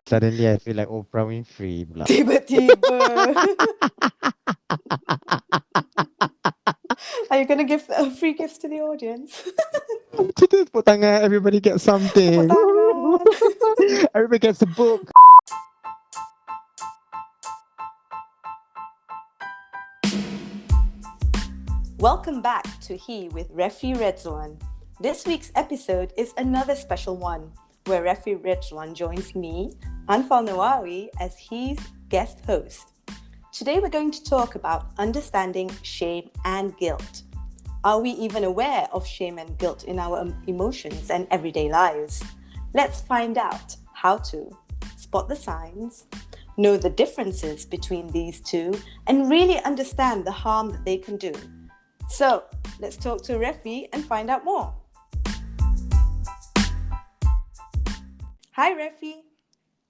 Suddenly, I feel like Oprah Winfrey. Blah. Tiba-tiba. Are you going to give free gifts to the audience? Kita tepuk tangan. Everybody gets Tepuk something. tangan. Everybody gets a book. Welcome back to He with Refie Redzuan. This week's episode is another special one where Refie Redzuan joins me, Anfaal Nawawi, as his guest host. Today we're going to talk about understanding shame and guilt. Are we even aware of shame and guilt in our emotions and everyday lives? Let's find out how to spot the signs, know the differences between these two, and really understand the harm that they can do. So let's talk to Refie and find out more. Hi, Refie.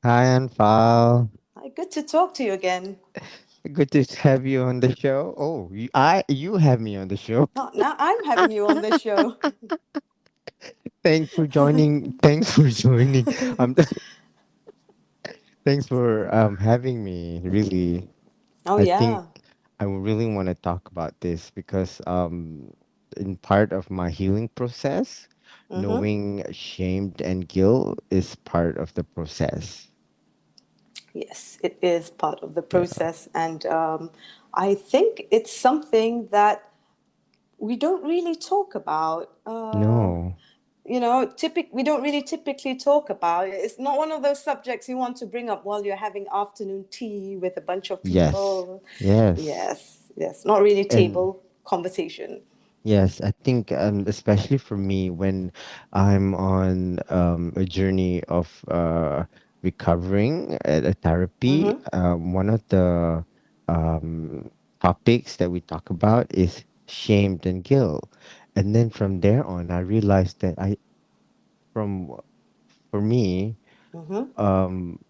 Hi, Anfal. Hi, good to talk to you again. Good to have you on the show. Oh, you have me on the show. Oh, now I'm having you on the show. Thanks for joining. Thanks for joining. Um, thanks for having me. Really, Oh, I think yeah. I really want to talk about this because in part of my healing process, Mm-hmm. knowing shame and guilt is part of the process. Yes, it is part of the Yeah. process. And I think it's something that we don't really talk about. No. We don't really typically talk about it. It's not one of those subjects you want to bring up while you're having afternoon tea with a bunch of Yes. people. Yes. Yes, not really And table conversation. yes, I think especially for me when I'm on a journey of recovering at a therapy, Mm-hmm. one of the um, topics that we talk about is shame and guilt. And then from there on, I realized that from for me, Mm-hmm.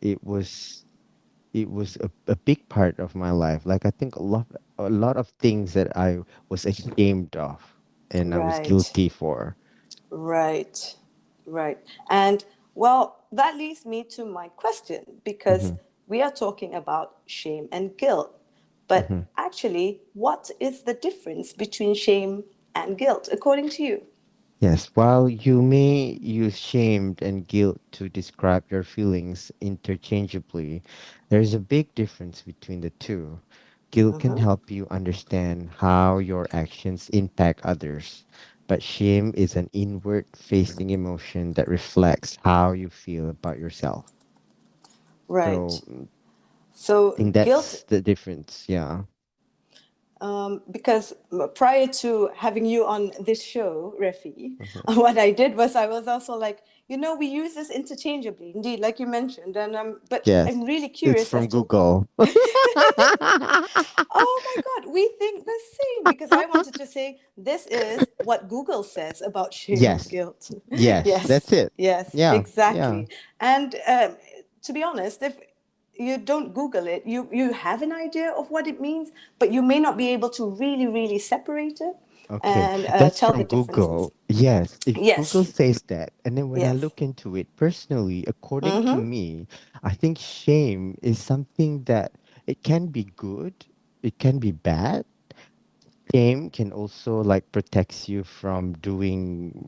it was a big part of my life. Like I think a lot of things that I was ashamed of and I was Right. guilty for. Right, right. And well, that leads me to my question because Hmm. we are talking about shame and guilt. But Hmm. actually, what is the difference between shame and guilt, according to you? Yes, while you may use shame and guilt to describe your feelings interchangeably, there is a big difference between the two. Guilt can Mm-hmm. help you understand how your actions impact others, but shame is an inward facing emotion that reflects how you feel about yourself. So Right. I So think guilt that's the difference. Yeah. because prior to having you on this show, Refi, Mhm. what I did was I was also like, we use this interchangeably, indeed, like you mentioned, and but Yes. I'm really It's curious as from to. Google. Oh my God, we think the same because I wanted to say this is what Google says about shame and Yes. guilt. Yes. That's Yes, it. yes, Yeah. Yeah. exactly. And to be honest, if you don't Google it, you have an idea of what it means, but you may not be able to really, really separate it Okay. and That's tell the from differences. Google. Yes. If Google Yes, says that, and then when I yes. look into it personally, according to Mm-hmm. me, I think shame is something that it can be good, it can be bad. Shame can also like protects you from doing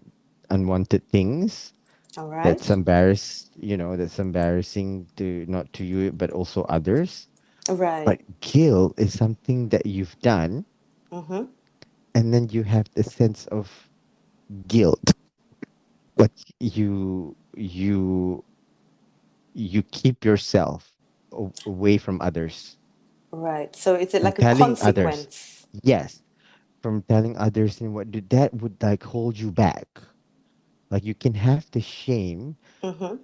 unwanted things All that's right. that's embarrassing to not to you but also others. Right. But guilt is something that you've done Mm-hmm. and then you have the sense of guilt, but you keep yourself away from others, Right. So is it from like a telling others. consequence? Yes, from telling others, and what did that would like hold you back. Like you can have the shame, Mm-hmm.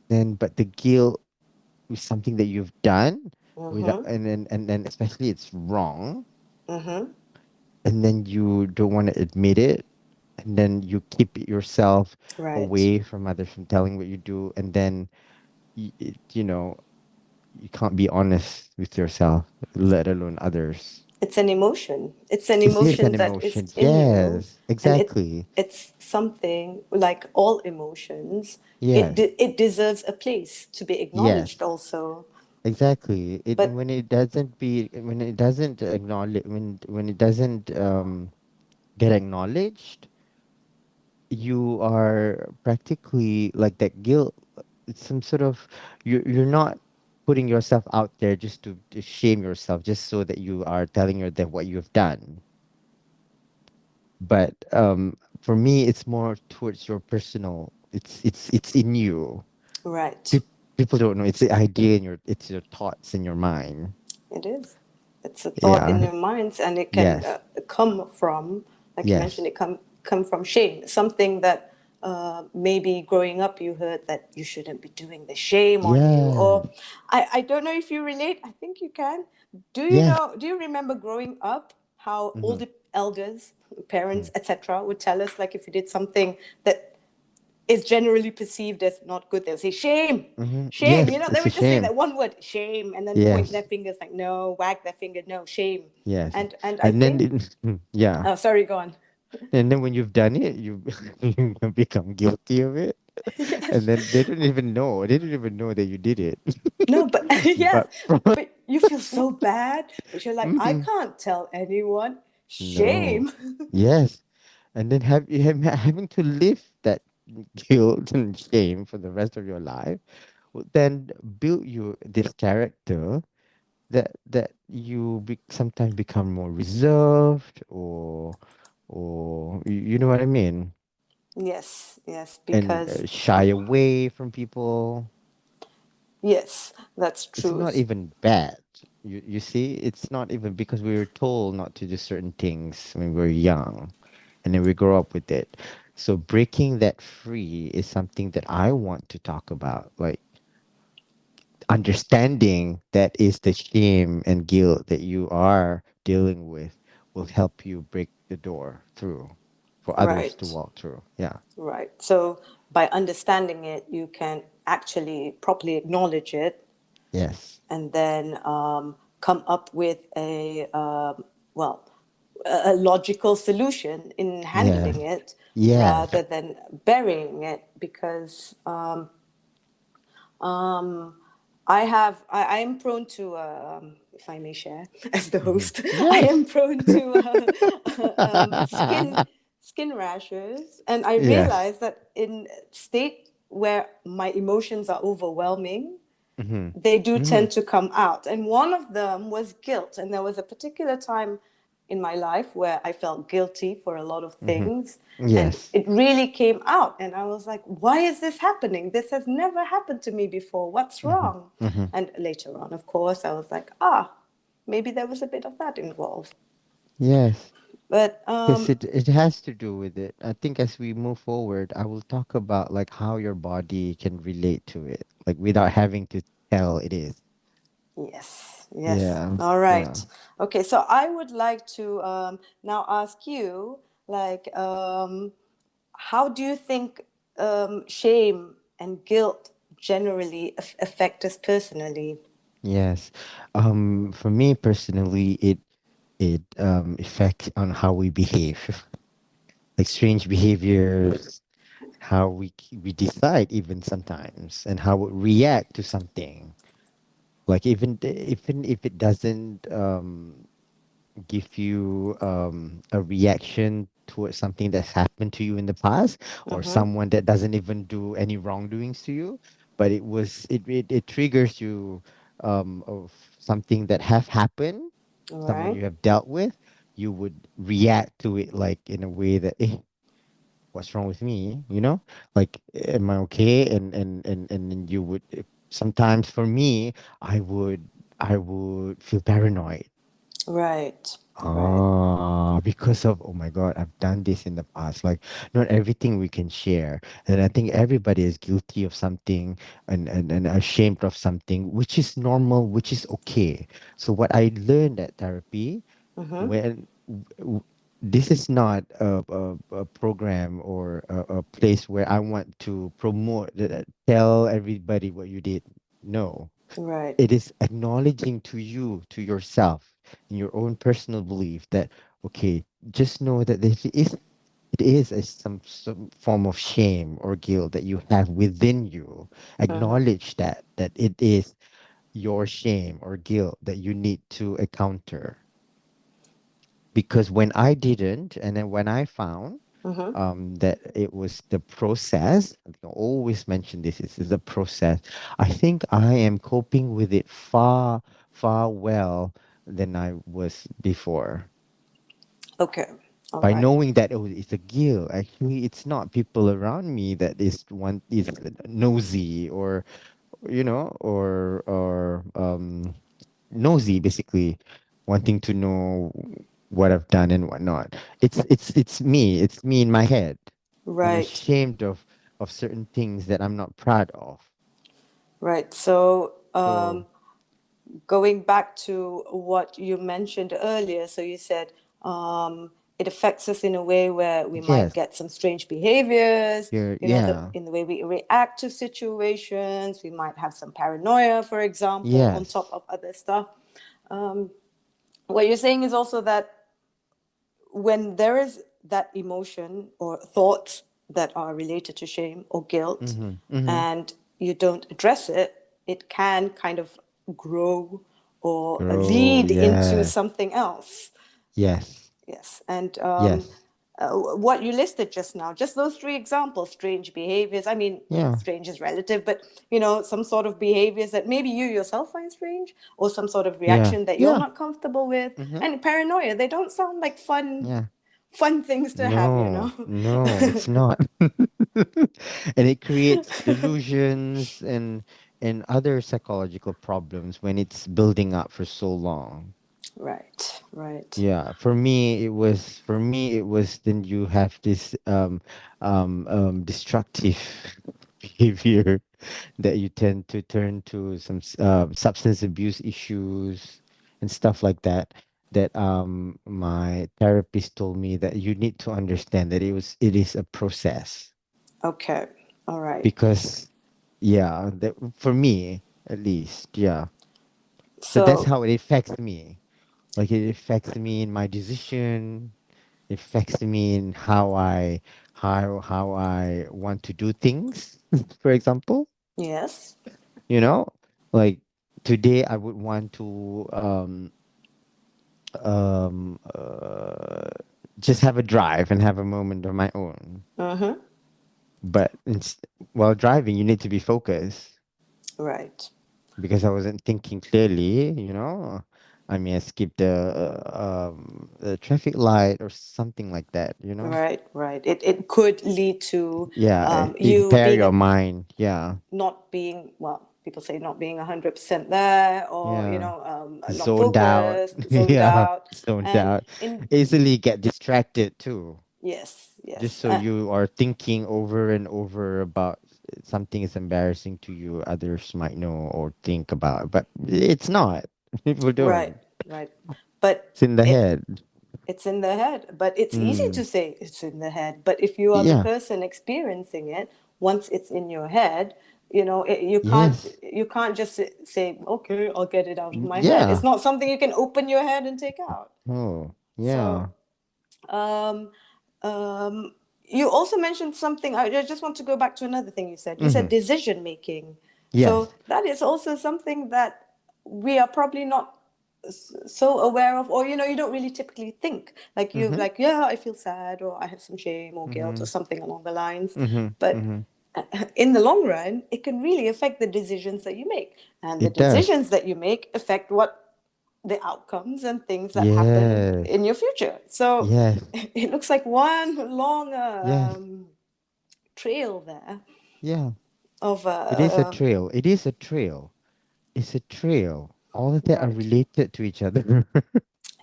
then but the guilt is something that you've done without, Mm-hmm. and then especially it's wrong, Mm-hmm. and then you don't want to admit it, and then you keep it yourself Right. away from others from telling what you do, and then you know you can't be honest with yourself, let alone others. It's an emotion. It's an It is emotion an that is emotion. in you, Yes, and exactly. it's something like all emotions. Yes, It deserves a place to be acknowledged yes, also. exactly. It But when it doesn't acknowledge when it doesn't get acknowledged, you are practically like that guilt. It's some sort of you're not putting yourself out there just to shame yourself just so that you are telling your that what you've done. But for me, it's more towards your personal. It's in you. right. Pe- People don't know. It's the idea in your. It's your thoughts in your mind. It is. It's a thought in Yeah. your minds, and it can Yes. come from, like you mentioned, Yes. it come from shame. Something that maybe growing up you heard that you shouldn't be doing the shame on you, Yeah. or I don't know if you relate. I think you can. Do you Yes. know? Do you remember growing up how Mm-hmm. older elders, parents, etc., would tell us like if you did something that is generally perceived as not good, they'll say shame, Mm-hmm. shame. You Yes. know, they It's a would just say shame. that one word, shame, and then point their Yes. fingers like no, wag their finger, no, shame. Yes. And I And then think, yeah. oh, sorry, go on. And then when you've done it, you you become guilty of it. And Yes, then they don't even know. They don't even know that you did it. no, but yes, But but you feel so bad, but you're like, I mhm. can't tell anyone. No. Shame. Yes. And then having to live that guilt and shame for the rest of your life will then build you this character that you sometimes become more reserved or you know what I mean, Yes, yes, and because shy away from people. yes, that's It's true. not even bad. You see, it's not even because we were told not to do certain things when we were young, and then we grow up with it. So breaking that free is something that I want to talk about. Like understanding that is the shame and guilt that you are dealing with will help you break the door through for others to Right. walk through. Yeah. Right. So by understanding it, you can actually properly acknowledge it Yes. and then come up with well, a logical solution in handling Yes. it Yes. rather than burying it because I am prone to, if I may share, as the Hmm. host, I Yes. am prone to skin rashes, and I Yes. realized that in state where my emotions are overwhelming, Hmm. they do Hmm. tend to come out. And one of them was guilt. And there was a particular time in my life where I felt guilty for a lot of Hmm. things. And Yes. it really came out. And I was like, why is this happening? This has never happened to me before. What's Hmm. wrong? Hmm. And later on, of course, I was like, ah, maybe there was a bit of that involved. Yes. But Because it has to do with it. I think as we move forward, I will talk about like how your body can relate to it, like without having to tell it is. yes, yes. Yeah. All Yeah. right. Okay, so I would like to now ask you, like, how do you think shame and guilt generally affect us personally? Yes. For me personally, it affects on how we behave, like strange behaviors, how we decide even sometimes, and how we react to something. Like even if it doesn't give you a reaction towards something that's happened to you in the past, or Mm-hmm. someone that doesn't even do any wrongdoings to you, but it triggers you of something that have happened, All someone right. you have dealt with, you would react to it like in a way that what's wrong with me, like am I okay, and then you would sometimes for me I would feel paranoid. Right. Right. Because of, oh my God, I've done this in the past. Like, not everything we can share. And I think everybody is guilty of something and ashamed of something, which is normal, which is okay. So, what I learned at therapy, Mm-hmm. when this is not a program or a place where I want to promote, tell everybody what you did. No, Right. it is acknowledging to you, to yourself, in your own personal belief that, okay, just know that it is some form of shame or guilt that you have within you. Mm-hmm. Acknowledge that it is your shame or guilt that you need to encounter. Because when I didn't, and then when I found Mm-hmm. that it was the process, I always mention this, is the process. I think I am coping with it far well than I was before. Okay. All By right. knowing that, oh, it's a guilt. Actually, it's not people around me that is nosy, or nosy, basically wanting to know what I've done and whatnot. It's me. It's me in my head. I'm Right. ashamed of certain things that I'm not proud of. Right. So, So going back to what you mentioned earlier, so you said it affects us in a way where we might yes, get some strange behaviors, yeah, in the way we react to situations. We might have some paranoia, for example, on top yes, of other stuff. What you're saying is also that when there is that emotion or thoughts that are related to shame or guilt mm-hmm, mm-hmm. and you don't address it, it can kind of grow or Grow, lead into yes, something else. yes, Yes. And yes, what you listed just now, just those three examples, strange behaviors. I mean, well, yeah, strange is relative, but some sort of behaviors that maybe you yourself find strange, or some sort of yeah, reaction that you're yeah, not comfortable with. mm-hmm, And paranoia, they don't sound like yeah. fun things to have, you No, know? no, it's not. And it creates delusions and other psychological problems when it's building up for so long. Right, right. Yeah, for me it was then you have this destructive behavior that you tend to turn to some substance abuse issues and stuff like that, that my therapist told me that you need to understand that it is a process. Okay, all right. Because yeah, that for me at least, yeah. So that's So, how it affects me. Like it affects me in my decision. It affects me in how I want to do things. For example, yes. you know, like today I would want to um uh, just have a drive and have a moment of my own. Mm-hmm. But while driving, you need to be focused, Right. because I wasn't thinking clearly. I mean, I skipped the traffic light or something like that. Right, right. It could lead to Yeah, you impair being your mind. Yeah, not being, well, people say not being 100% there, or yeah. not Zoned out. focused, zoned Yeah, out. zoned And out. in Easily get distracted too. yes, Just yes, so you are thinking over and over about something is embarrassing to you, others might know or think about, but it's not. People right, don't. right. But It's in the it head. it's in the head, but it's easy to Mm. say it's in the head. But if you are the Yeah. person experiencing it, once it's in your head, Yes. you can't just say, okay, I'll get it out of my head. It's Yeah. not something you can open your head and take out. Oh, So, yeah. um, um, you also mentioned something. I just want to go back to another thing you said. You said Mm-hmm. decision making. Yes. So that is also something that we are probably not so aware of, or you don't really typically think. Like you, Mm-hmm. like, yeah, I feel sad, or I have some shame or guilt, or Mm-hmm. something along the lines. Mm-hmm. But Mm-hmm. in the long run, it can really affect the decisions that you make, and the It does. decisions that you make affect what the outcomes and things that happen Yes. in your future. So Yes. it looks like one long Yes. trail there Yeah. of It is a trail. It is a trail. It's a trail. All of that are right. related to each other.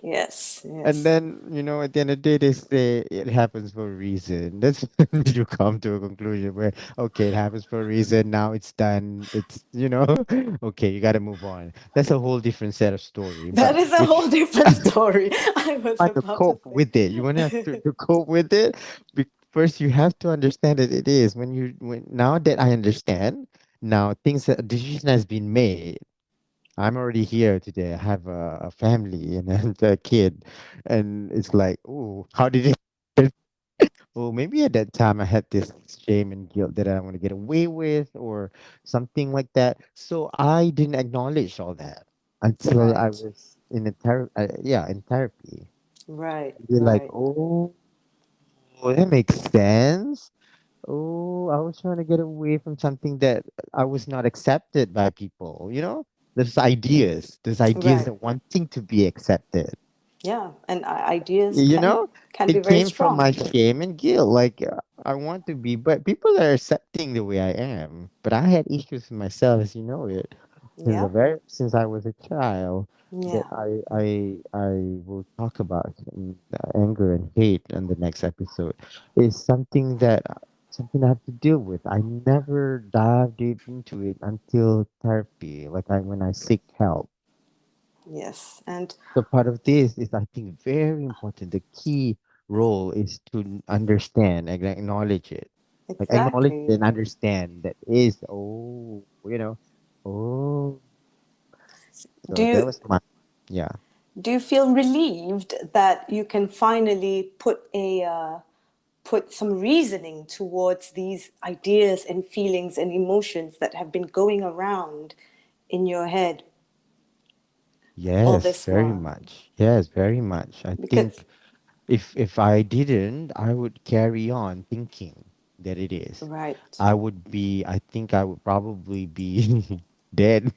Yes, And yes. then, at the end of the day, they say it happens for a reason. That's when you come to a conclusion where, okay, it happens for a reason. Now it's done. Okay, you got to move on. That's a whole different set of story. That But is a whole which different story. I was want to about to cope say. with it. You want to have to cope with it. First, you have to understand that it is when now that I understand. Now, things that decision has been made. I'm already here today. I have a family and, and a kid, and it's like, oh, how did it? Well, maybe at that time I had this shame and guilt that I want to get away with, or something like that. So I didn't acknowledge all that until I Right. was in a yeah, in therapy. Right. You're like, Right. oh, that makes sense. Oh, I was trying to get away from something that I was not accepted by people. There's ideas Right. that wanting to be accepted. Yeah. And ideas You know, can be it very came from my strong. shame and guilt. Like, I want to be, but people are accepting the way I am. But I had issues with myself, as you know it, Yeah. since I was a child. That Yeah. I will talk about anger and hate in the next episode. Is something I have to deal with. I never dive deep into it until therapy. Like when I seek help. Yes. And So part of this is, I think, very important. The key role is to understand and acknowledge it. Like acknowledge exactly. and understand that is, oh, oh. Do So that you was my, yeah. do you feel relieved that you can finally put some reasoning towards these ideas and feelings and emotions that have been going around in your head all Yes, this very while? much. Yes, very much. I Because think if I didn't, I would carry on thinking that it is. right, I think I would probably be dead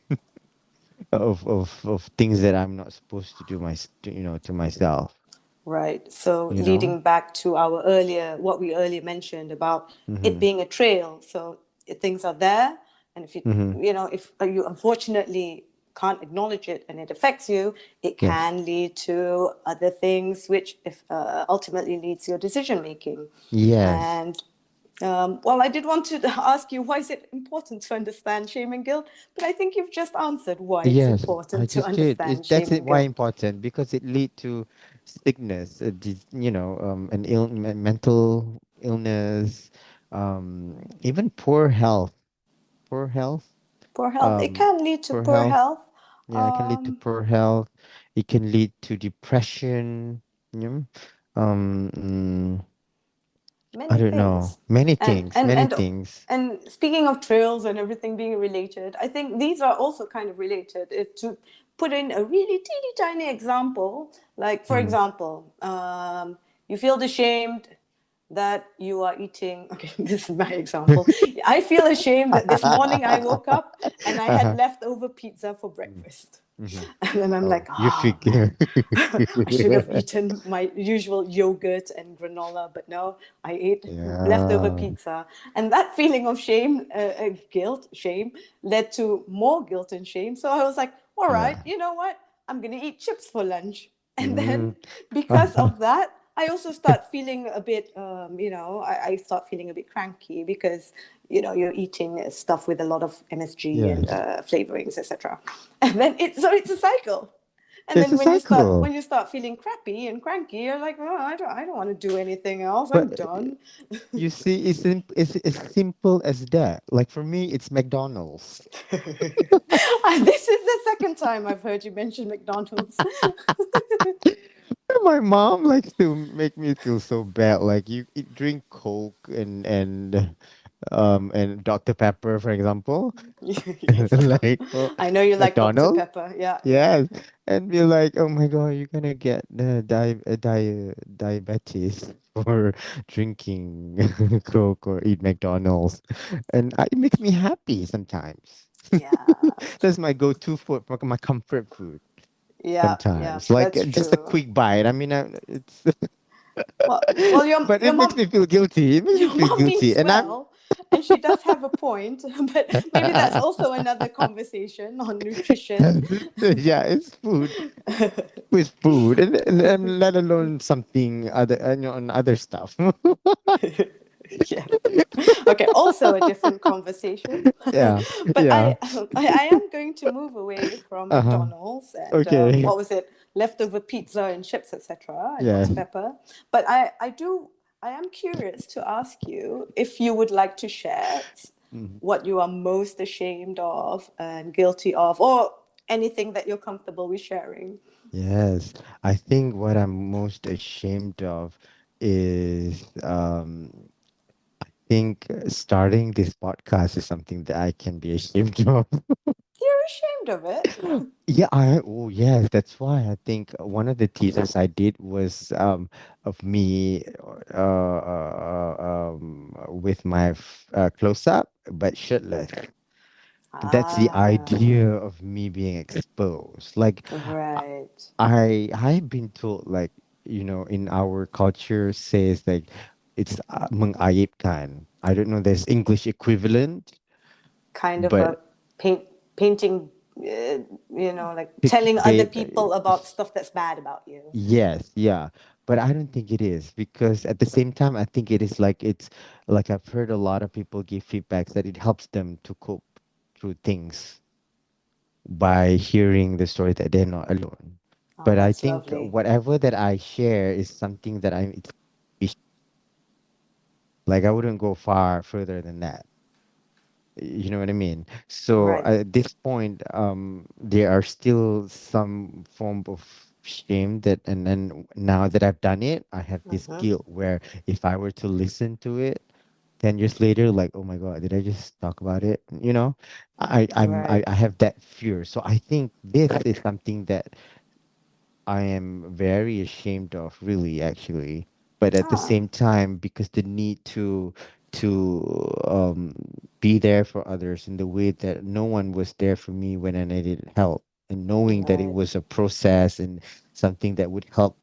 of things that I'm not supposed to do to myself, right. So you know? leading back to our earlier, what we earlier mentioned about it Mm-hmm. being a trail. So things are there, and if you, Mm-hmm. if you unfortunately can't acknowledge it and it affects you, it Yes. can lead to other things, which if ultimately leads to your decision making. Yes. And well, I did want to ask you why is it important to understand shame and guilt, but I think you've just answered why it's Yes, I important to just did. understand That's shame it. and Why guilt. important? Because it lead to sickness, an mental illness, even poor health, Poor health. It um, can lead to poor poor health. health. Yeah, it can lead to Um, poor health. It can lead to depression. You know, um, mm, I many don't know. things. Many And things. and Many and things. and speaking of trails and everything being related, I think these are also kind of related. To put in a really teeny tiny example, like for Mm. example, you feel ashamed that you are eating. Okay, this is my example. I feel ashamed that this morning I woke up and I had Uh-huh. leftover pizza for Mm. breakfast. Mm-hmm. And then I'm Oh, like, you oh man, figure. I should have eaten my usual yogurt and granola, but no, I ate leftover Yeah. pizza. And that feeling of shame, guilt, shame, led to more guilt and shame. So I was like, all right, Yeah. you know what? I'm going to eat chips for lunch. And Mm. then because of that, I also start feeling a bit, I start feeling a bit cranky because, you're eating stuff with a lot of MSG and Yes. flavorings, etc. And then it's a cycle. And It's then a cycle. when you start feeling crappy and cranky, you're like, oh, I don't want to do anything else. I'm But done. you see, it's as simple as that. Like for me, it's McDonald's. This is the second time I've heard you mention McDonald's. My mom likes to make me feel so bad. Like you drink Coke and Dr. Pepper, for example. Yes, Like, oh, I know you like Dr. McDonald's. Pepper. Yeah, yeah, Yes, and be like, oh my God, you're gonna get the diabetes for drinking Coke or eat McDonald's, and it makes me happy sometimes. yeah, That's my go-to food, my comfort food. yeah, yeah. Sometimes, like That's just a true. quick bite. I mean, it's, Well, your but your it makes mom me feel guilty. It makes me your feel mom guilty, means and I'm. well, and she does have a point. But maybe that's also another conversation on nutrition. Yeah, it's food. With food and let alone something other on other stuff. Yeah. Okay, also a different conversation. Yeah, But yeah. I am going to move away from Uh-huh. McDonald's and Okay. what was it, leftover pizza and chips, etc., and Yeah. Dr. Pepper. But I am curious to ask you if you would like to share Mhm. what you are most ashamed of and guilty of, or anything that you're comfortable with sharing. Yes, I think what I'm most ashamed of is think starting this podcast is something that I can be ashamed of. You're ashamed of it. Yeah, oh yes, that's why I think one of the teasers I did was of me with my close up but shirtless. That's the Ah, idea of me being exposed. Like right. I've been told, like, in our culture says like it's mengayibkan. I don't know there's English equivalent, Kind of but a painting, like telling other clickbait. people about stuff that's bad about you. Yes, yeah. But I don't think it is, because at the same time I think it is like it's like I've heard a lot of people give feedbacks that it helps them to cope through things by hearing the story that they're not alone. Oh, But I that's think lovely. whatever that I share is something that it's like I wouldn't go far further than that. You know what I mean? So Right. at this point, there are still some form of shame that, and then now that I've done it, I have this Mm-hmm. guilt where if I were to listen to it 10 years later, like, oh my God, did I just talk about it? Right. I have that fear. So I think this is something that I am very ashamed of, really, actually. But at the Ah, same time, because the need to be there for others in the way that no one was there for me when I needed help, and knowing that it right. was a process and something that would help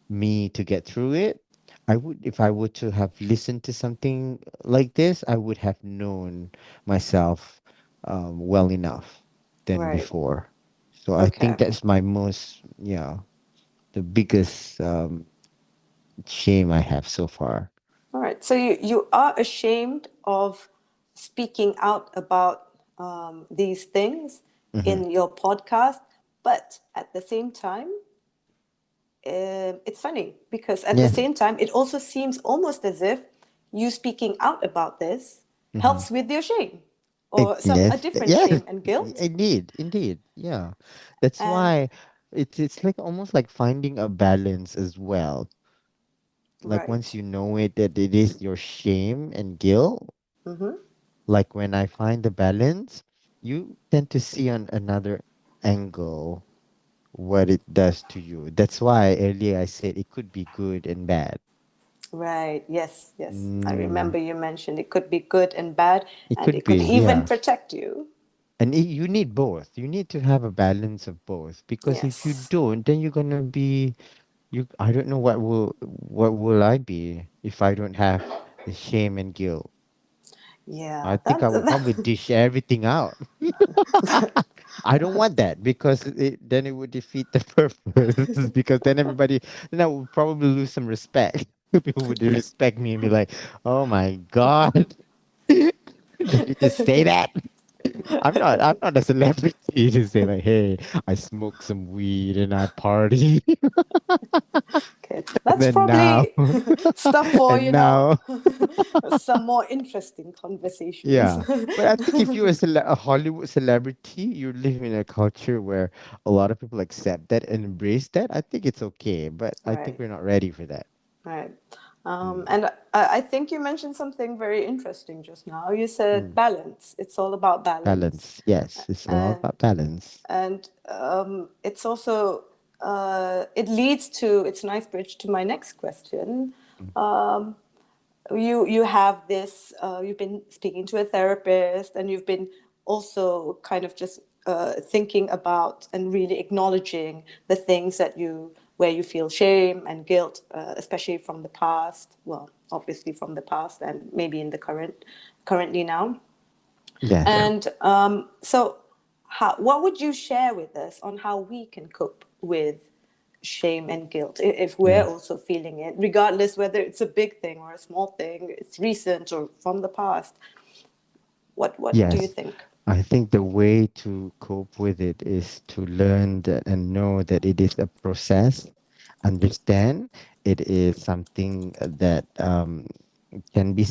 me to get through it, I would, if I were to have listened to something like this, I would have known myself well enough than Right. before. So I Okay. think that's my most, the biggest shame I have so far. All right. So you are ashamed of speaking out about these things Hmm. in your podcast, but at the same time, it's funny because at the Yeah. same time, it also seems almost as if you speaking out about this Hmm. helps with your shame or some a Yes. different Yes. shame and guilt. Indeed. Indeed. Yeah. That's And why it's like almost like finding a balance as well. Like once right. you know it that it is your shame and guilt, Mm-hmm. like when I find the balance, you tend to see on another angle what it does to you. That's why earlier I said it could be good and bad. Right. Yes. Yes. I Mm, remember you mentioned it could be good and bad, it and could it could be, even yeah. protect you. And you need both. You need to have a balance of both, because if you Yes. don't, then you're gonna be you. I don't know what will I be if I don't have the shame and guilt. I Yeah. think I would probably dish everything out. I don't want that, because then it would defeat the purpose. Because then I would probably lose some respect. People would respect me and be like, "Oh my God, did you just say that?" I'm not a celebrity to say like, hey, I smoke some weed and I party. Okay. and That's then now probably stuff for and now some more interesting conversations. yeah. But I think if you're a Hollywood celebrity, you live in a culture where a lot of people accept that and embrace that. I think it's okay, but I think Right. we're not ready for that. Right. Mm. And I think you mentioned something very interesting just now. You said Mm. balance. It's all about balance, Balance. Yes, it's all and about balance. it's also it leads to it's a nice bridge to my next question. Mm. You have this. You've been speaking to a therapist, and you've been also kind of just thinking about and really acknowledging the things that you where you feel shame and guilt, especially from the past. Well, obviously from the past, and maybe in the currently now. Yes. And so, what would you share with us on how we can cope with shame and guilt if we're Yes. also feeling it, regardless whether it's a big thing or a small thing, it's recent or from the past? What do you Yes. think? I think the way to cope with it is to learn that and know that it is a process. Understand it is something that can be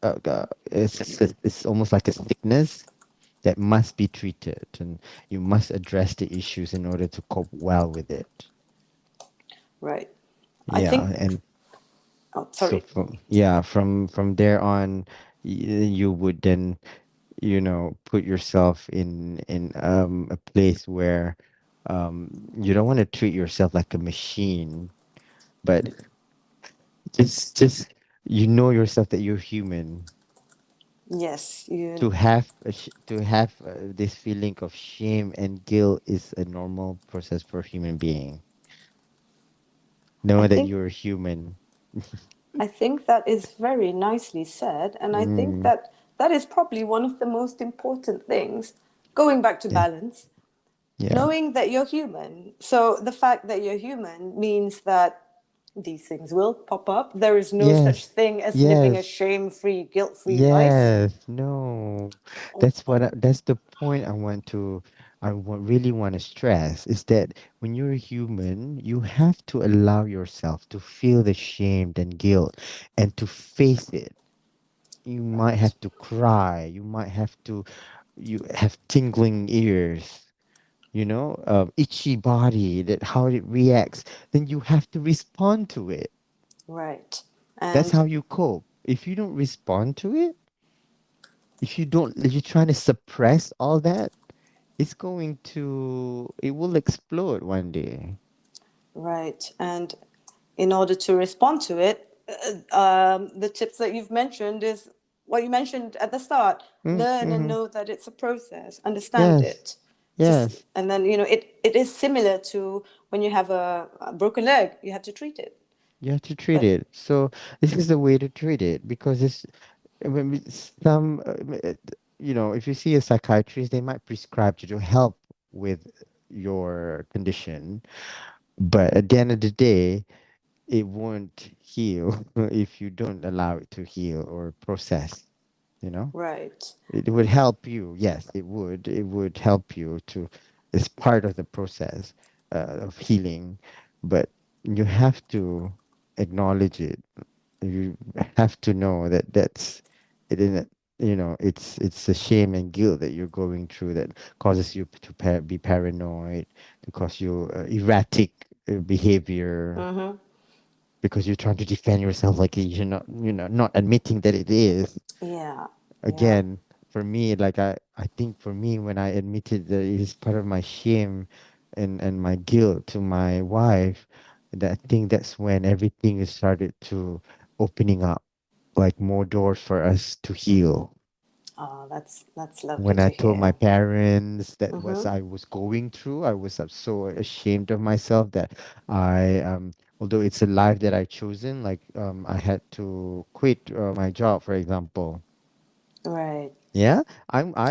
it's almost like a sickness that must be treated, and you must address the issues in order to cope well with it. Right. I Yeah, think. and Oh, so sorry. from there on, you would then, put yourself in a place where you don't want to treat yourself like a machine, but just yourself that you're human. Yes, To you. have this feeling of shame and guilt is a normal process for human being. I Know that think. you're human. I think that is very nicely said, and I think Mm, that that is probably one of the most important things. Going back to yeah, balance, yeah. knowing that you're human. So the fact that you're human means that these things will pop up. There is no such Yes, thing as living a yes, shame-free, guilt-free life. yes. No, that's the point really want to stress is that when you're a human, you have to allow yourself to feel the shame and guilt and to face it. You might Right, have to cry. You have tingling ears, itchy body, that how it reacts. Then you have to respond to it. right, That's and how you cope. If you don't respond to it, if you're trying to suppress all that, it will explode one day. right, and in order to respond to it, the tips that you've mentioned is what you mentioned at the start. Learn and Mm-hmm. know that it's a process. Understand Yes, it. Just yes. and then it is similar to when you have a broken leg, you have to treat it. You have to treat But it. So this is the way to treat it because when some, if you see a psychiatrist, they might prescribe you to help with your condition, but at the end of the day, it won't heal if you don't allow it to heal or process, you know? right, It would help you. Yes, it would. It would help you to, it's part of the process of healing, but you have to acknowledge it. You have to know that that's it isn't, it's a shame and guilt that you're going through that causes you to be paranoid, to cause you erratic behavior, mm-hmm. because you're trying to defend yourself, like not admitting that it is. Yeah, yeah, Again, for me, like I think for me, when I admitted that it is part of my shame and my guilt to my wife, that I think that's when everything is started to opening up, like more doors for us to heal. oh, that's lovely When I to told my hear. parents that was Mm-hmm. I was going through, I was so ashamed of myself that although it's a life that I chosen, like I had to quit my job, for example. Right, Yeah,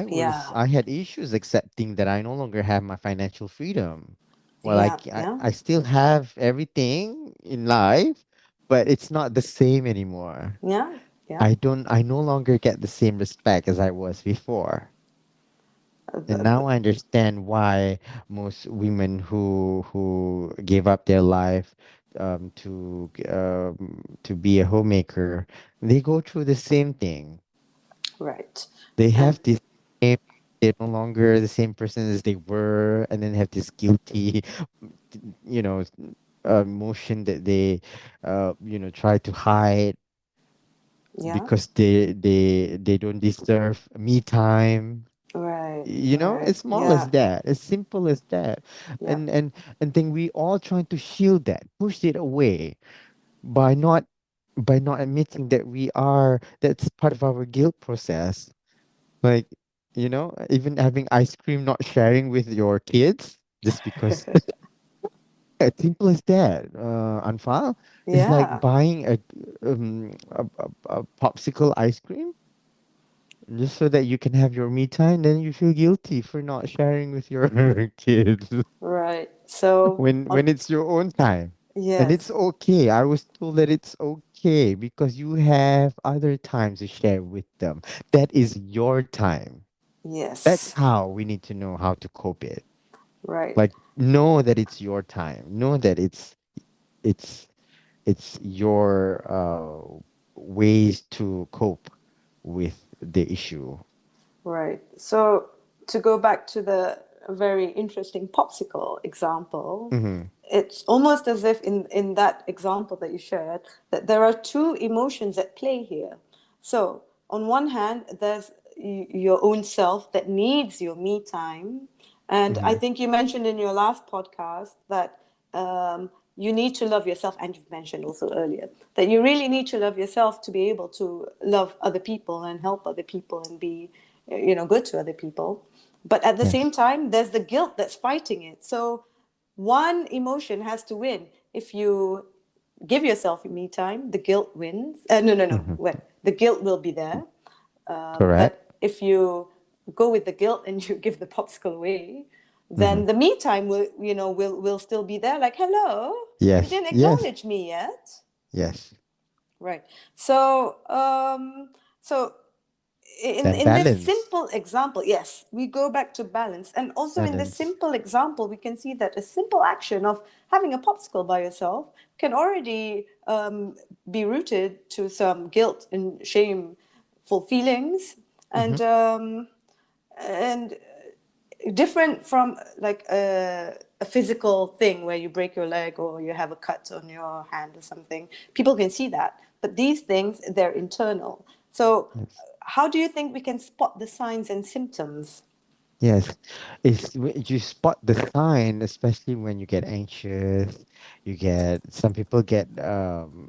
yeah, I had issues accepting that I no longer have my financial freedom. Well, yeah, yeah, I still have everything in life, but it's not the same anymore. yeah, yeah. I no longer get the same respect as I was before. And now The- I understand why most women who gave up their life to be a homemaker, they go through the same thing. right, They and have this same, they're no longer the same person as they were, and then have this guilty, you know, emotion that they, try to hide yeah, because they don't deserve me time. right, right, As small as yeah, that, as simple as that, yeah, and then we all trying to shield that, push it away by not admitting that that's part of our guilt process. Like, even having ice cream, not sharing with your kids just because. As simple as that. Anfal, it's like yeah, buying a popsicle ice cream just so that you can have your me time. Then you feel guilty for not sharing with your kids right. So, when it's your own time. And it's yes, okay. I was told that it's okay because you have other times to share with them. That is your time. That's yes, how we need to know how to cope it. right, Like, know that it's your time. Know that it's it's your ways to cope. with the issue. Right. So to go back to the very interesting popsicle example, Mm-hmm. it's almost as if in that example that you shared, that there are two emotions at play here. So on one hand, there's your own self that needs your me time. And I Mm-hmm. think you mentioned in your last podcast that you need to love yourself, and you've mentioned also earlier that you really need to love yourself to be able to love other people and help other people and be, good to other people. But at the same Yes. time, there's the guilt that's fighting it. So one emotion has to win. If you give yourself me time, the guilt wins. No, no, no. Mm-hmm. Wait, the guilt will be there. Correct. But if you go with the guilt and you give the popsicle away, Mm-hmm. then the me time will still be there. Like, hello, you Yes. didn't Yes. acknowledge me yet, Yes. right? So, so That in this balance. simple example, yes, we go back to balance, and also in this Balance. simple example, we can see that a simple action of having a popsicle by yourself can already be rooted to some guilt and shameful feelings, Mm-hmm. and different from like a physical thing where you break your leg or you have a cut on your hand or something. People can see that, but these things, they're internal. So Yes. how do you think we can spot the signs and symptoms? Yes, you spot the sign, especially when you get anxious. You get some people get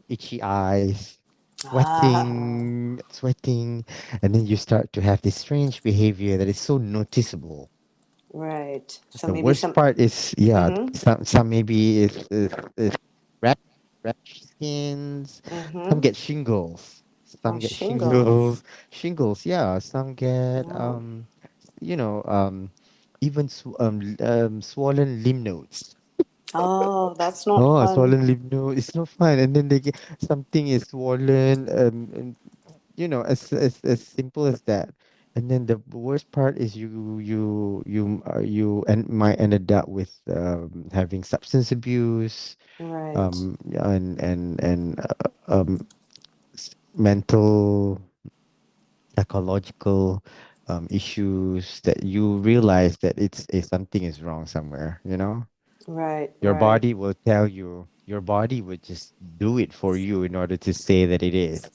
itchy eyes, Ah, sweating, and then you start to have this strange behavior that is so noticeable. right. So The maybe worst some. part is, yeah, Mm-hmm. some maybe is rash, rash skins. Some Mm-hmm. get shingles. Oh, Some get shingles. shingles. Shingles, yeah. Some get Oh, you know, even swollen lymph nodes. oh, that's not Oh, fun. swollen lymph node. It's not fine. And then they get something is swollen. And as simple as that. And then the worst part is you and might ended up with having substance abuse, Right. and mental psychological issues that you realize that something is wrong somewhere, Right. your Right. body will tell you, your body would just do it for you in order to say that it is,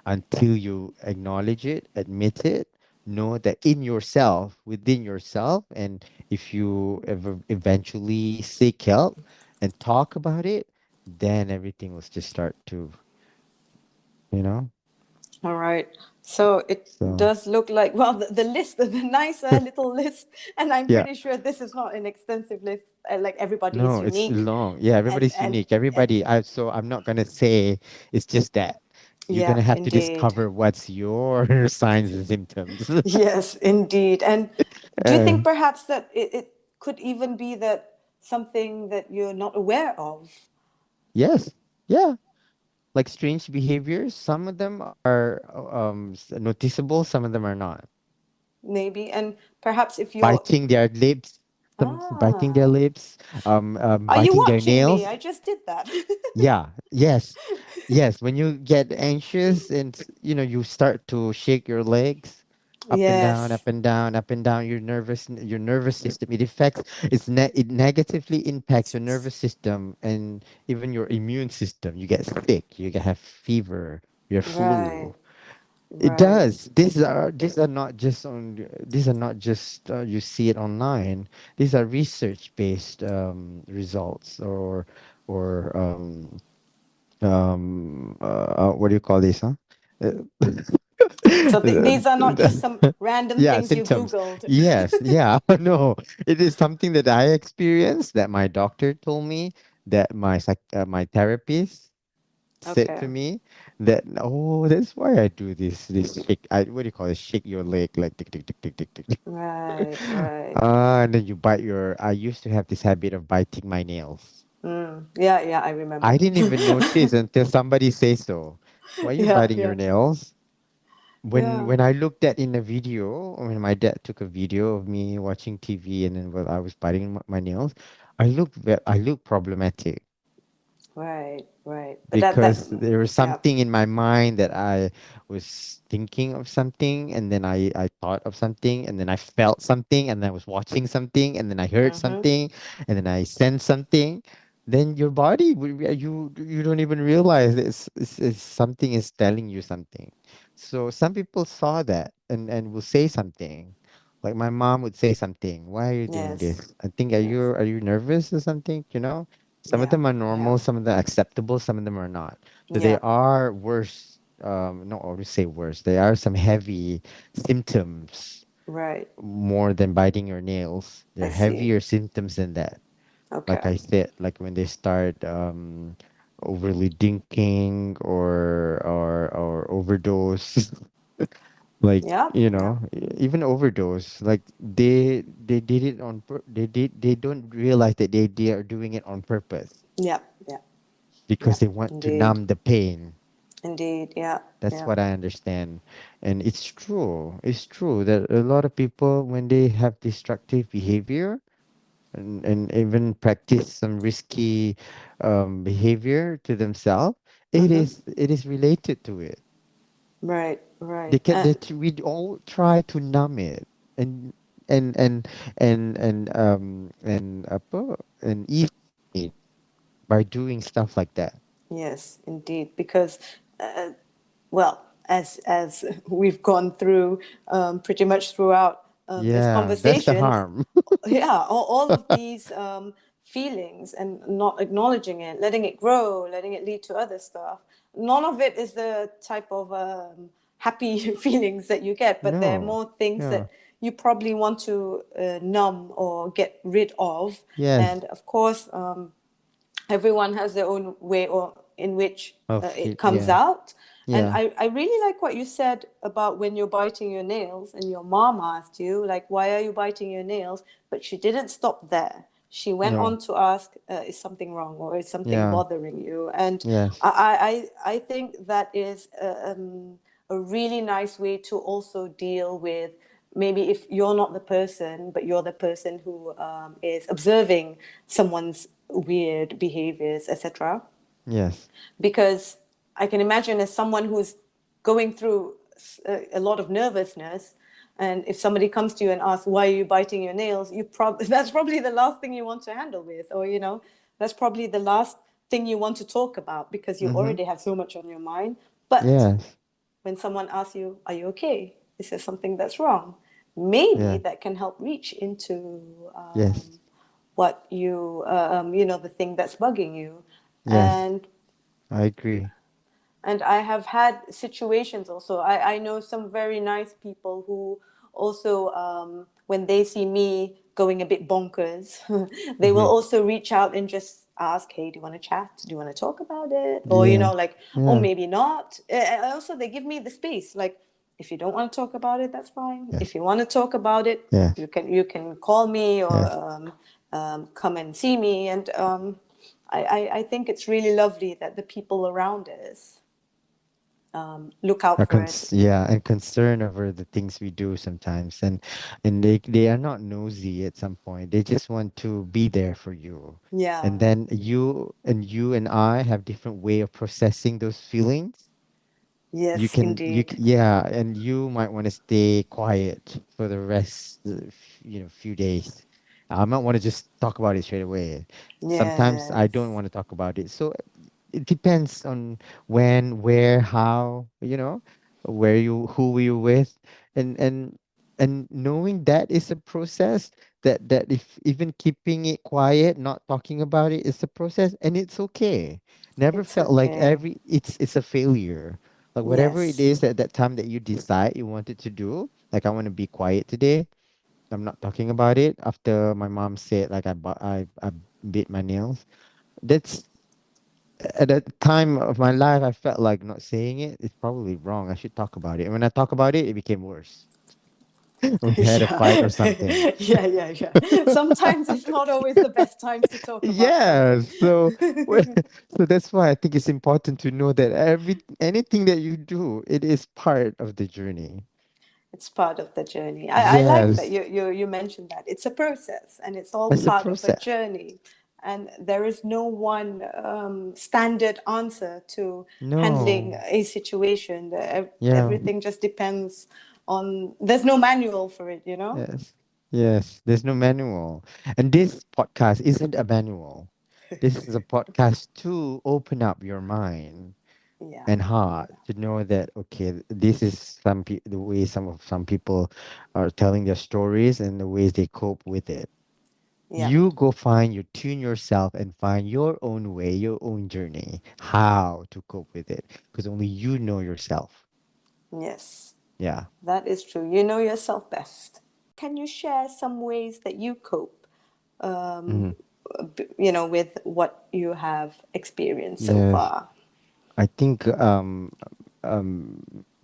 until you acknowledge it, admit it, know that in yourself, within yourself. And if you ever eventually seek help and talk about it, then everything will just start to, you know All right. So it so does look like, well, the list, the nice little list, and I'm yeah. pretty sure this is not an extensive list. Like everybody is No, it's unique, long. Yeah, and everybody's unique. Everybody, so I'm not gonna say it's just that. You're yeah, gonna have to indeed, discover what's your signs and symptoms. yes, indeed. And do you Uh, think perhaps that it could even be that something that you're not aware of, yes, yeah. Like strange behaviors. Some of them are noticeable. Some of them are not. maybe, and perhaps if you're Biting their lips. Some biting their ah, lips. are you Biting their watching me? nails. I just did that. Yeah. Yes. Yes. When you get anxious and you start to shake your legs up and down, Yes, up and down, up and down. Your nervous system. It negatively impacts your nervous system and even your immune system. You get sick. Have fever. Your right, flu. It right, does. These are not just you see it online. These are research based results, or what do you call this, huh? Uh, so these are not just some random yeah, things you symptoms. Googled. Yes, yeah. No, it is something that I experienced, that my doctor told me, that my therapist said Okay. to me, that, oh, that's why I do this shake. What do you call it? Shake your leg, like tick tick tick tick tick tick. Right, right. And then you bite your. I used to have this habit of biting my nails. Mm. Yeah, yeah, I I remember. didn't even notice until somebody says so. Why are you Yeah, biting yeah, your nails? When yeah. when I looked at in a video, when my dad took a video of me watching TV, and then while I was biting my nails, I looked problematic. Right, right. But that because there was yeah. something in my mind that I was thinking of something, and then I thought of something, and then I felt something, and then I was watching something, and then I heard Mm-hmm. something, and then I sensed something. Then your body you don't even realize it's something is telling you something. So some people saw that and will say something. Like my mom would say something. Why are you doing Yes. this? I think Yes. are you nervous or something? You know? Some of Yeah. them are Yeah. normal, some of them acceptable, some of them are not. So they Yeah. are worse. No, I would say worse. There are some heavy symptoms Right. more than biting your nails. They're I see. heavier symptoms than that. Like Okay. I said, like when they start overly drinking or overdose, like Yeah. Yeah. even overdose. Like they did it they don't realize that they are doing it on purpose Yeah. Yeah. Yeah. because they want to Indeed. numb the pain. Indeed. Yeah. That's Yeah. what I understand. And it's true. It's true that a lot of people, when they have destructive behavior and even practice some risky behavior to themselves, Mm-hmm. it is related to it. Right. Right. We all try to numb it and and and and ease it by doing stuff like that. Yes. Indeed. Because well, as we've gone through pretty much throughout this Yeah, that's the conversation, harm. yeah, all of these feelings and not acknowledging it, letting it grow, letting it lead to other stuff. None of it is the type of happy feelings that you get, but they're No. more things Yeah. that you probably want to numb or get rid of. Yes. And of course, everyone has their own way or in which it comes Yeah. out. And Yeah. I really like what you said about when you're biting your nails and your mom asked you, like, why are you biting your nails? But she didn't stop there. She went No. on to ask, is something wrong or is something Yeah. bothering you? And Yes. I think that is a really nice way to also deal with maybe if you're not the person, but you're the person who is observing someone's weird behaviors, etc. Yes. Because I can imagine as someone who's going through a lot of nervousness, and if somebody comes to you and asks why are you biting your nails, that's probably the last thing you want to handle with, or that's probably the last thing you want to talk about because you Mm-hmm. already have so much on your mind. But Yes. when someone asks you, are you okay? Is there something that's wrong? Maybe Yeah. that can help reach into Yes. what the thing that's bugging you. Yes. And I agree. I have had situations also. I know some very nice people who also, when they see me going a bit bonkers, they will Mm-hmm. also reach out and just ask, hey, do you want to chat? Do you want to talk about it? Or, Yeah. like, or Yeah. maybe not. Also, they give me the space. Like, if you don't want to talk about it, that's fine. Yes. If you want to talk about it, Yes. you can call me or Yes. come and see me. And I think it's really lovely that the people around us look out for us. Yeah, and concern over the things we do sometimes, and they are not nosy at some point. They just want to be there for you, Yeah. and then you and I have different way of processing those feelings. Yes, indeed. Yeah, and you might want to stay quiet for the rest few days. I might want to just talk about it straight away. Sometimes I don't Yes. want to talk about it, so it depends on when, where, how, where who you're with, and knowing that is a process, that if even keeping it quiet, not talking about it is a process, and it's okay. Never It's felt like okay. it's a failure. Like whatever it Yes. is at that time that you decide you wanted to do, like I want to be quiet today. I'm not talking about it after my mom said like I bit my nails. That's at that time of my life, I felt like not saying it is probably wrong. I should talk about it. And when I talk about it, it became worse. We had a Yeah. fight or something. Yeah, yeah, yeah. Sometimes it's not always the best times to talk about Yeah. something. So, so that's why I think it's important to know that anything that you do, it is part of the journey. It's part of the journey. I like that Yes, you mentioned that. It's a process and it's all it's a part of a process. journey. and there is no one standard answer to handling No. a situation. Yeah. Everything just depends on. There's no manual for it, you know. Yes. Yes. There's no manual. And this podcast isn't a manual. This is a podcast to open up your mind Yeah, and heart to know that okay, this is the way some people are telling their stories and the ways they cope with it. yeah, You go find, you tune yourself and find your own way, your own journey, how to cope with it, because only you know yourself. yes, Yeah. that is true. You know yourself best. Can you share some ways that you cope, Hmm. with what you have experienced so Yes. far? I think um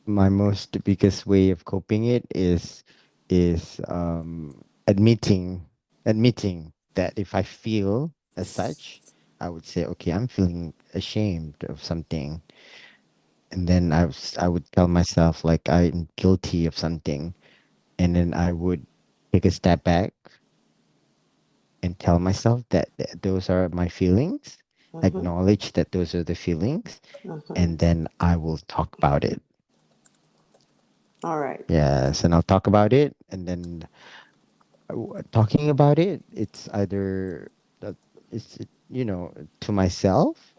my most biggest way of coping it is admitting that if I feel as such, I would say, okay, I'm feeling ashamed of something. And then I would tell myself like I'm guilty of something. And then I would take a step back and tell myself that those are my feelings, acknowledge that those are the feelings, and then I will talk about it. All right. Yes, and I'll talk about it, and then talking about it, it's either that to myself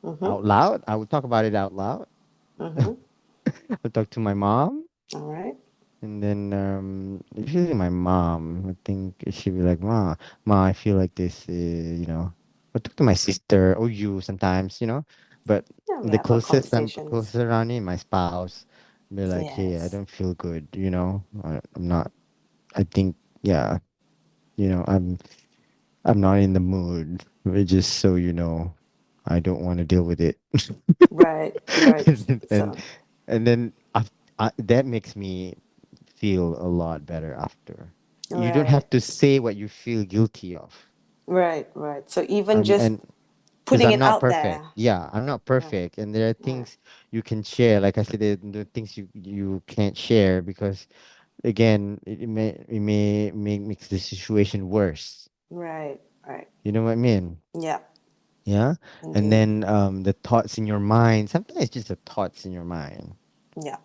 out loud. I would talk about it out loud. I'll talk to my mom. All right. And then usually my mom, I think she'd be like, Ma, I feel like this, I talk to my sister or you sometimes, but Yeah, we the have our closest I'm conversations. closest around me, my spouse, be like, hey, I Yes. don't feel good, I'm not, I think, yeah, I'm not in the mood, but just so you know, I don't want to deal with it. Right. Right. and So. and then that makes me feel a lot better after. You don't Right. have to say what you feel guilty of. Right. Right. So even just And because putting I'm it not out perfect. there. Yeah, I'm not Right. perfect, and there are Right. things you can share. Like I said, there are things you can't share because again, it may makes the situation worse. Right. Right. You know what I mean? Yeah. Yeah. And Indeed. then the thoughts in your mind. Sometimes it's just the thoughts in your mind. Yeah.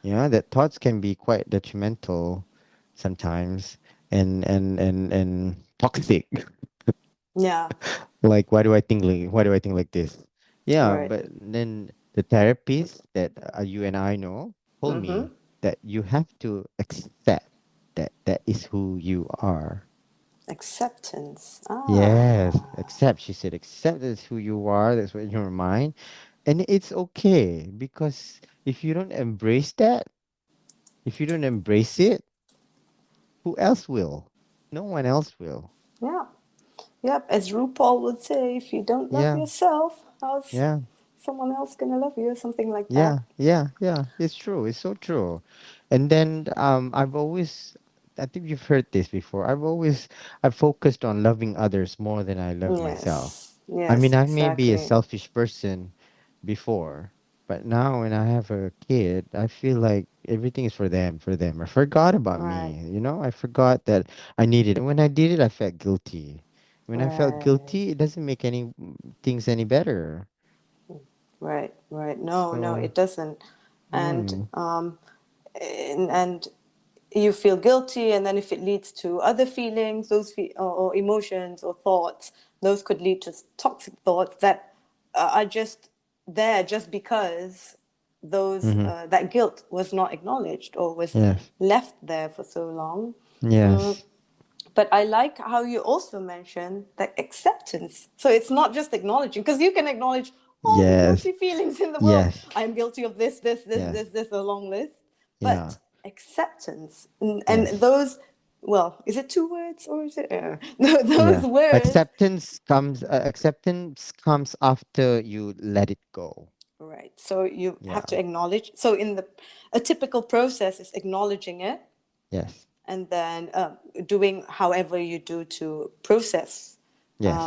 Yeah, that thoughts can be quite detrimental sometimes and toxic. Yeah. Like, why do I think like this? Yeah, Right. but then the therapist that you and I know told me that you have to accept that that is who you are. Acceptance. Yes, Ah. accept. She said, accept that's who you are. That's what in your mind, and it's okay because if you don't embrace that, if you don't embrace it, who else will? No one else will. Yeah. Yep. As RuPaul would say, if you don't love Yeah, yourself, how's yeah. someone else gonna love you? Something like that. Yeah, yeah, yeah. It's true. It's so true. And then I've always I think you've heard this before. I've focused on loving others more than I love myself. Yes. I mean, Yes. I may be a Exactly. selfish person before, but now when I have a kid, I feel like everything is for them, for them. I forgot about Right. me. I forgot that I needed it. When I did it, I felt guilty. When I felt Right. guilty, it doesn't make any things any better. Right. Right. No. No. So, It doesn't. And mm, and you feel guilty, and then if it leads to other feelings, or emotions or thoughts, those could lead to toxic thoughts that are just there just because those mm-hmm. that guilt was not acknowledged or was Yes. left there for so long. Yes. But I like how you also mentioned that acceptance. So it's not just acknowledging, because you can acknowledge all the Yes. guilty feelings in the world. Yes. I'm guilty of this, this, this, Yes. this, this, a long list. Yeah. But acceptance, and Yes. those, well, is it two words or is it those Yeah. words? Acceptance comes after you let it go. Right. So you have to Yeah. acknowledge. So in the a typical process is acknowledging it, Yes. and then doing however you do to process Yes.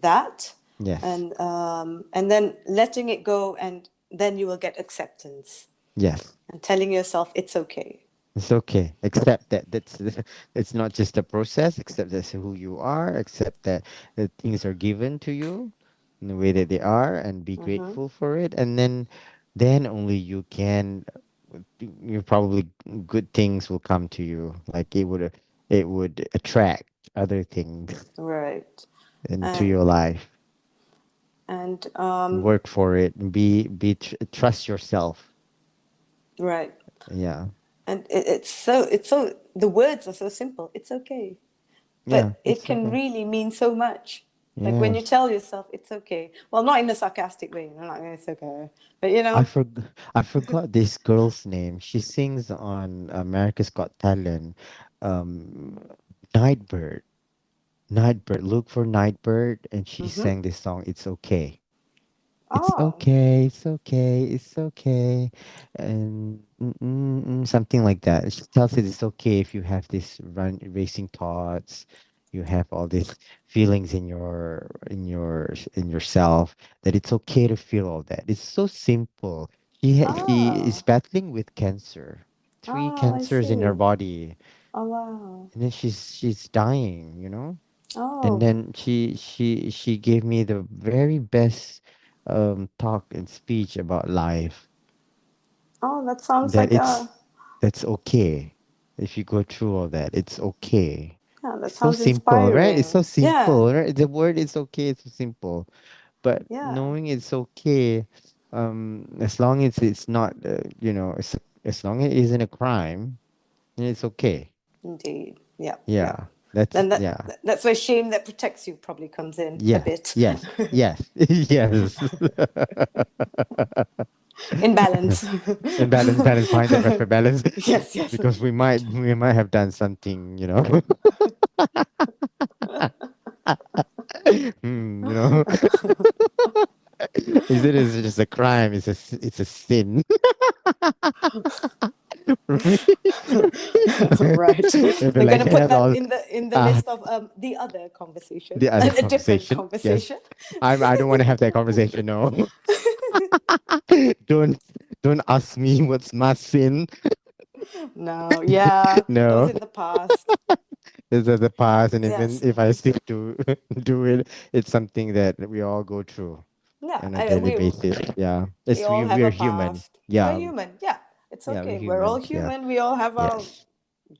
that, Yes. and then letting it go, and then you will get acceptance Yes. and telling yourself it's okay. It's okay. Accept that it's not just a process. Accept that's who you are. Accept that things are given to you in the way that they are, and be Mm-hmm. grateful for it. And then only you can. You probably good things will come to you. Like it would attract other things Right. into And your life. and Work for it. And trust yourself. right. Yeah. And it's so the words are so simple. It's okay. Yeah. But it It's can okay. really mean so much. Like when you Yes. tell yourself it's okay. Well, not in a sarcastic way. You're not it's okay. But I forgot this girl's name. She sings on America's Got Talent. Um, Nightbird. Nightbird. Look for Nightbird, and she mm-hmm. sang this song. It's okay. It's Oh. okay. It's okay. It's okay, and something like that. She tells it it's okay if you have this racing thoughts. You have all these feelings in yourself, that it's okay to feel all that. It's so simple. She is Oh. battling with cancer, three Oh, I cancers in her see. body, Oh wow. and then she's dying. And Oh. then she gave me the very best talk and speech about life, Oh, that sounds that like a that's okay if you go through all that. It's okay. yeah, that It's so sounds simple, right? It's inspiring. so Yeah. simple, right? The word is okay. It's so simple, but Yeah. knowing it's okay, as long as it's not, as long as it isn't a crime, then it's okay. Indeed. Yeah. Yeah. Yeah, that's Then yeah. that's where shame that protects you probably comes in a Yes, bit. yes, yes, yes. In balance. And balance behind that referee balance, Yes, yes. because we might have done something, you know, is it just a crime? It's a sin. Right? Right. Maybe We're going like to put have that all in the uh list of the other conversation, the other a different conversation. Yes, conversation. I don't want to have that conversation. No, don't don't ask me what's my sin. No, yeah, those No, in the past. this is the past, and even Yes. if I still do do it, it's something that we all go through Yeah, on a daily basis. Yeah, we it's all have we're a human. past. We're Yeah, human. Yeah, it's yeah, we're okay. We're all humans. Yeah, human. We all have our yes,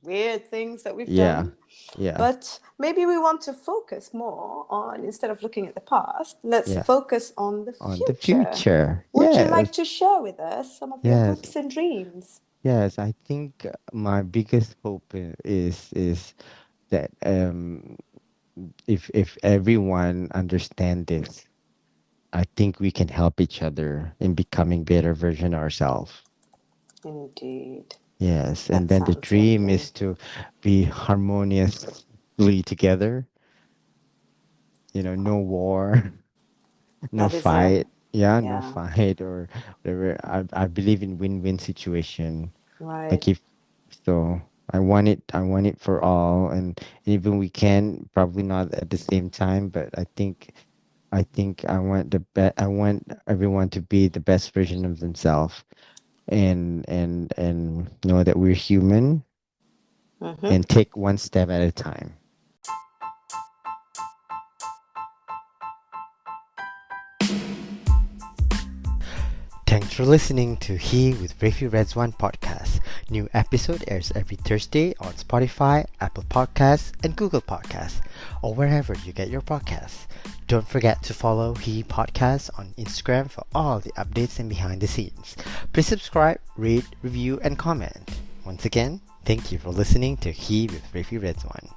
weird things that we've yeah, done. yeah, But maybe we want to focus more on, instead of looking at the past, let's yeah. focus on the On the future. future, Would you like yes, to share with us some of your yes, hopes and dreams? yes. I think my biggest hope is that if everyone understand this, I think we can help each other in becoming better version ourselves. Indeed. Yes, and That then the sounds dream lovely. is to be harmoniously together. No war, no That is a, fight. Yeah, no yeah, fight or whatever. I believe in win-win situation. right. Like if so, I want it for all, and even we can probably not at the same time, but I think I want everyone to be the best version of themselves, and know that we're human, Mm-hmm. and take one step at a time. Thanks for listening to He with Refie Redzuan podcast. New episode airs every Thursday on Spotify, Apple Podcasts, and Google Podcasts, or wherever you get your podcasts. Don't forget to follow He Podcast on Instagram for all the updates and behind the scenes. Please subscribe, rate, review, and comment. Once again, thank you for listening to He with Refie Redzuan.